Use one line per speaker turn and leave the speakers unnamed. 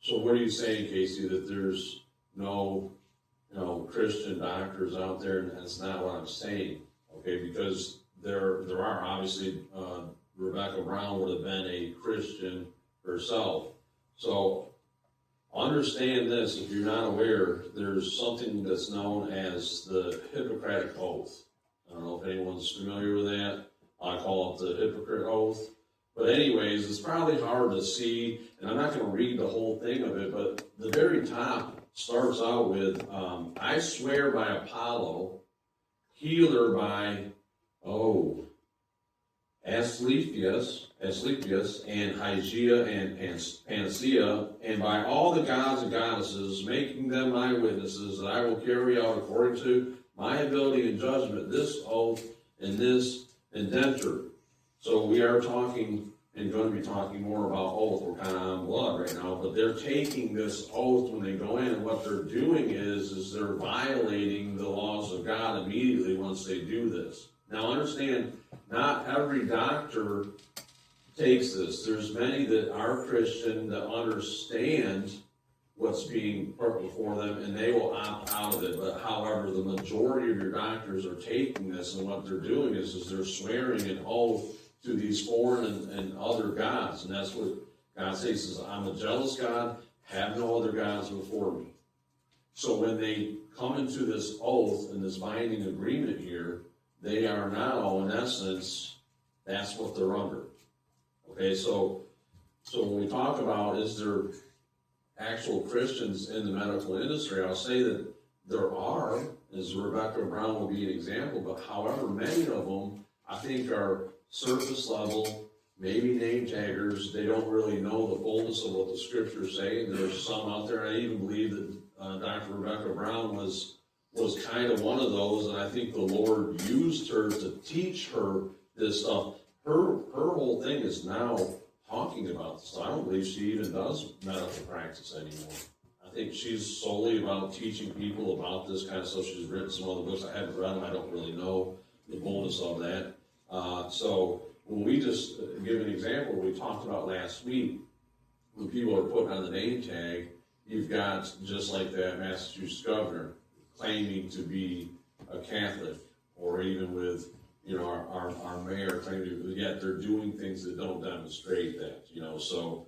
So what are you saying, Casey, that there's no, Christian doctors out there? And that's not what I'm saying, okay? Because there are obviously, Rebecca Brown would have been a Christian herself. So understand this, if you're not aware, there's something that's known as the Hippocratic Oath. I don't know if anyone's familiar with that. I call it the Hippocratic Oath. But anyways, it's probably hard to see, and I'm not going to read the whole thing of it, but the very top starts out with, I swear by Apollo, healer by, Asclepius, and Hygeia, and Panacea, and by all the gods and goddesses, making them my witnesses, that I will carry out according to my ability and judgment this oath and this indenture. So we are talking and going to be talking more about oath. We're kind of on blood right now, but they're taking this oath when they go in, and what they're doing is they're violating the laws of God immediately once they do this. Now understand, not every doctor takes this. There's many that are Christian that understand what's being put before them, and they will opt out of it. But however, the majority of your doctors are taking this, and what they're doing is they're swearing an oath to these foreign and other gods. And that's what God says. He says, I'm a jealous God, have no other gods before me. So when they come into this oath and this binding agreement here, they are now, in essence, that's what they're under. Okay, so when we talk about, is there actual Christians in the medical industry, I'll say that there are, as Rebecca Brown will be an example, but however, many of them, I think, are surface level, maybe name taggers. They don't really know the fullness of what the scriptures say. There's some out there, I even believe that Dr. Rebecca Brown was kind of one of those, and I think the Lord used her to teach her this stuff. Her whole thing is now talking about this. I don't believe she even does medical practice anymore. I think she's solely about teaching people about this kind of stuff. She's written some other books. I haven't read them. I don't really know the fullness of that. So when we just give an example, we talked about last week, when people are putting on the name tag, you've got, just like that Massachusetts governor, claiming to be a Catholic, or even with, our mayor claiming to, yet they're doing things that don't demonstrate that, so